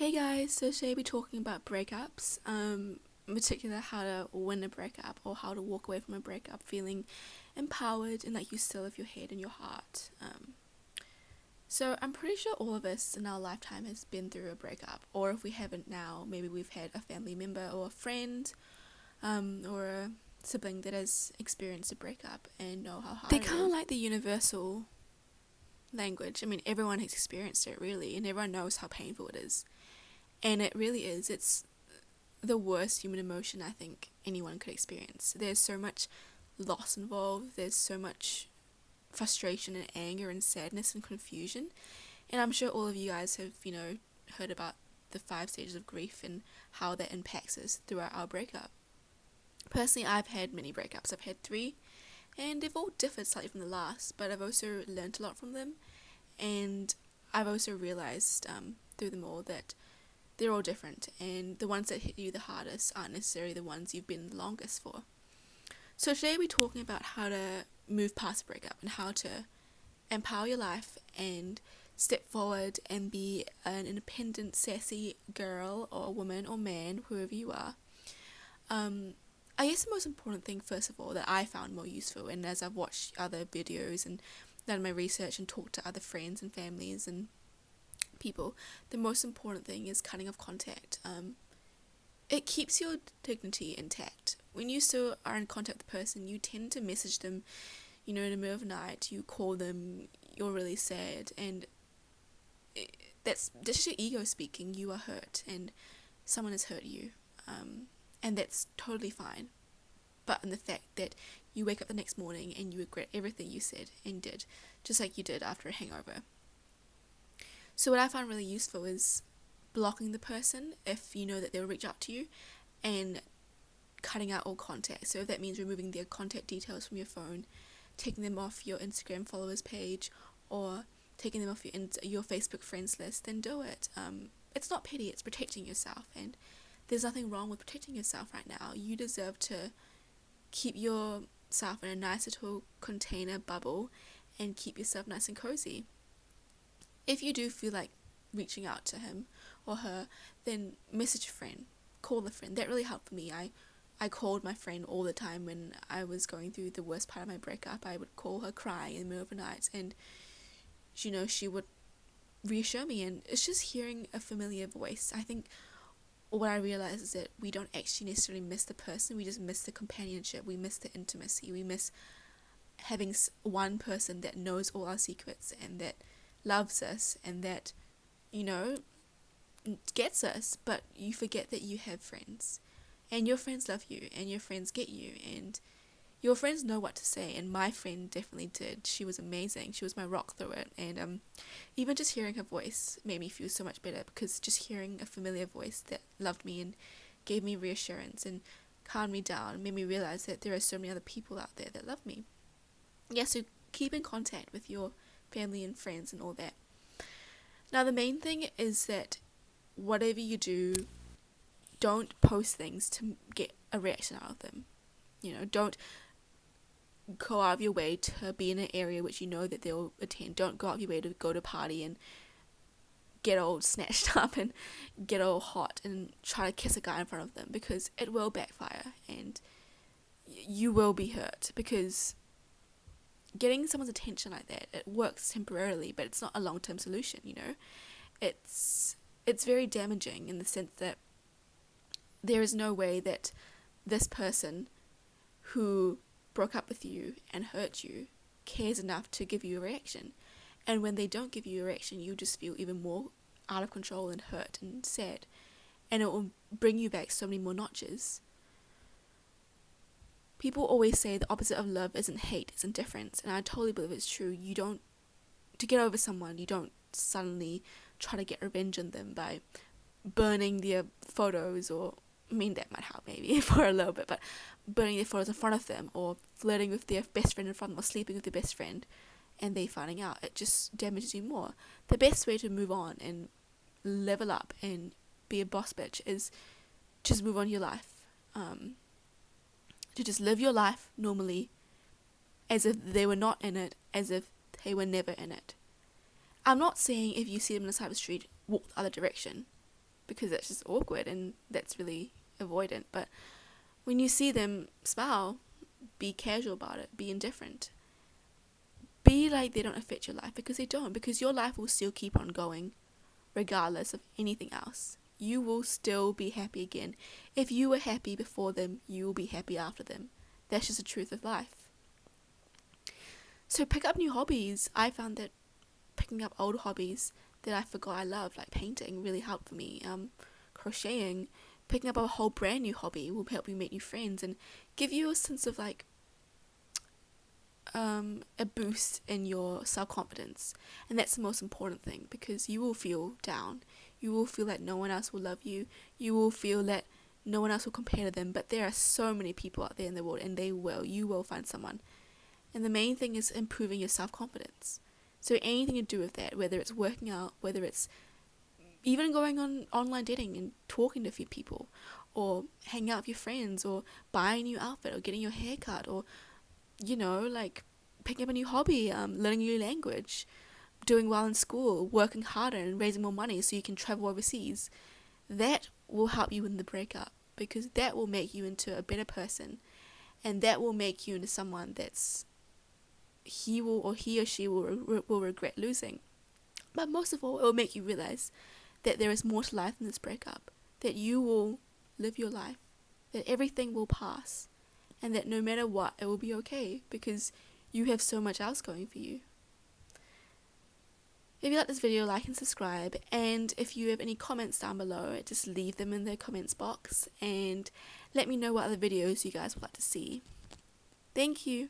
Hey guys, so today we're talking about breakups, in particular how to win a breakup or how to walk away from a breakup feeling empowered and like you still have your head and your heart. So I'm pretty sure all of us in our lifetime has been through a breakup, or if we haven't now, maybe we've had a family member or a friend, or a sibling that has experienced a breakup and know how hard They're it kind of is. like the universal language. I mean, everyone has experienced it really, and everyone knows how painful it is. And it really is. It's the worst human emotion I think anyone could experience. There's so much loss involved, there's so much frustration and anger and sadness and confusion. And I'm sure all of you guys have, heard about the 5 stages of grief and how that impacts us throughout our breakup. Personally, I've had many breakups. I've had 3, and they've all differed slightly from the last, but I've also learned a lot from them. And I've also realized through them all that they're all different, and the ones that hit you the hardest aren't necessarily the ones you've been the longest for. So today we're talking about how to move past a breakup and how to empower your life and step forward and be an independent, sassy girl or woman or man, whoever you are. I guess the most important thing, first of all, that I found more useful, and as I've watched other videos and done my research and talked to other friends and families and people, the most important thing is cutting off contact. It keeps your dignity intact. When you still are in contact with the person, you tend to message them, in the middle of the night, you call them, you're really sad, and that's just your ego speaking. You are hurt, and someone has hurt you, and that's totally fine. But in the fact that you wake up the next morning and you regret everything you said and did, just like you did after a hangover. So what I find really useful is blocking the person if you know that they'll reach out to you, and cutting out all contact. So if that means removing their contact details from your phone, taking them off your Instagram followers page, or taking them off your Facebook friends list, then do it. It's not petty, it's protecting yourself, and there's nothing wrong with protecting yourself right now. You deserve to keep yourself in a nice little container bubble and keep yourself nice and cozy. If you do feel like reaching out to him or her, then message a friend, call a friend. That really helped for me. I called my friend all the time when I was going through the worst part of my breakup. I would call her crying in the middle of the night, and she would reassure me, and it's just hearing a familiar voice. I think what I realized is that we don't actually necessarily miss the person, we just miss the companionship, we miss the intimacy, we miss having one person that knows all our secrets and that loves us and that, gets us. But you forget that you have friends, and your friends love you, and your friends get you, and your friends know what to say. And my friend definitely did. She was amazing. She was my rock through it. And even just hearing her voice made me feel so much better, because just hearing a familiar voice that loved me and gave me reassurance and calmed me down made me realize that there are so many other people out there that love me. Yeah, so keep in contact with your family and friends and all that. Now, the main thing is that whatever you do, don't post things to get a reaction out of them. Don't go out of your way to be in an area which you know that they'll attend. Don't go out of your way to go to a party and get all snatched up and get all hot and try to kiss a guy in front of them, because it will backfire and you will be hurt. Because getting someone's attention like that, it works temporarily, but it's not a long-term solution. It's very damaging in the sense that there is no way that this person who broke up with you and hurt you cares enough to give you a reaction. And when they don't give you a reaction, you just feel even more out of control and hurt and sad, and it will bring you back so many more notches. People always say the opposite of love isn't hate, it's indifference, and I totally believe it's true. To get over someone, you don't suddenly try to get revenge on them by burning their photos, or, I mean, that might help maybe for a little bit, but burning their photos in front of them, or flirting with their best friend in front of them, or sleeping with their best friend, and they finding out. It just damages you more. The best way to move on and level up and be a boss bitch is just move on your life. To just live your life normally, as if they were not in it, as if they were never in it. I'm not saying if you see them on the side of the street, walk the other direction. because that's just awkward and that's really avoidant. But when you see them smile, be casual about it, be indifferent. Be like they don't affect your life, because they don't, because your life will still keep on going regardless of anything else. You will still be happy again. If you were happy before them, you will be happy after them. That's just the truth of life. So pick up new hobbies. I found that picking up old hobbies that I forgot I loved, like painting, really helped for me. Crocheting, picking up a whole brand new hobby will help you make new friends and give you a sense of like a boost in your self-confidence. And that's the most important thing, because you will feel down. You will feel that no one else will love you. You will feel that no one else will compare to them. But there are so many people out there in the world, and you will find someone. And the main thing is improving your self-confidence. So anything to do with that, whether it's working out, whether it's even going on online dating and talking to a few people, or hanging out with your friends, or buying a new outfit, or getting your hair cut, or, like picking up a new hobby, learning a new language, doing well in school, working harder and raising more money so you can travel overseas, that will help you in the breakup, because that will make you into a better person, and that will make you into someone that's he or she will regret losing. But most of all, it will make you realize that there is more to life than this breakup, that you will live your life, that everything will pass, and that no matter what, it will be okay, because you have so much else going for you. If you like this video, like and subscribe, and if you have any comments down below, just leave them in the comments box and let me know what other videos you guys would like to see. Thank you.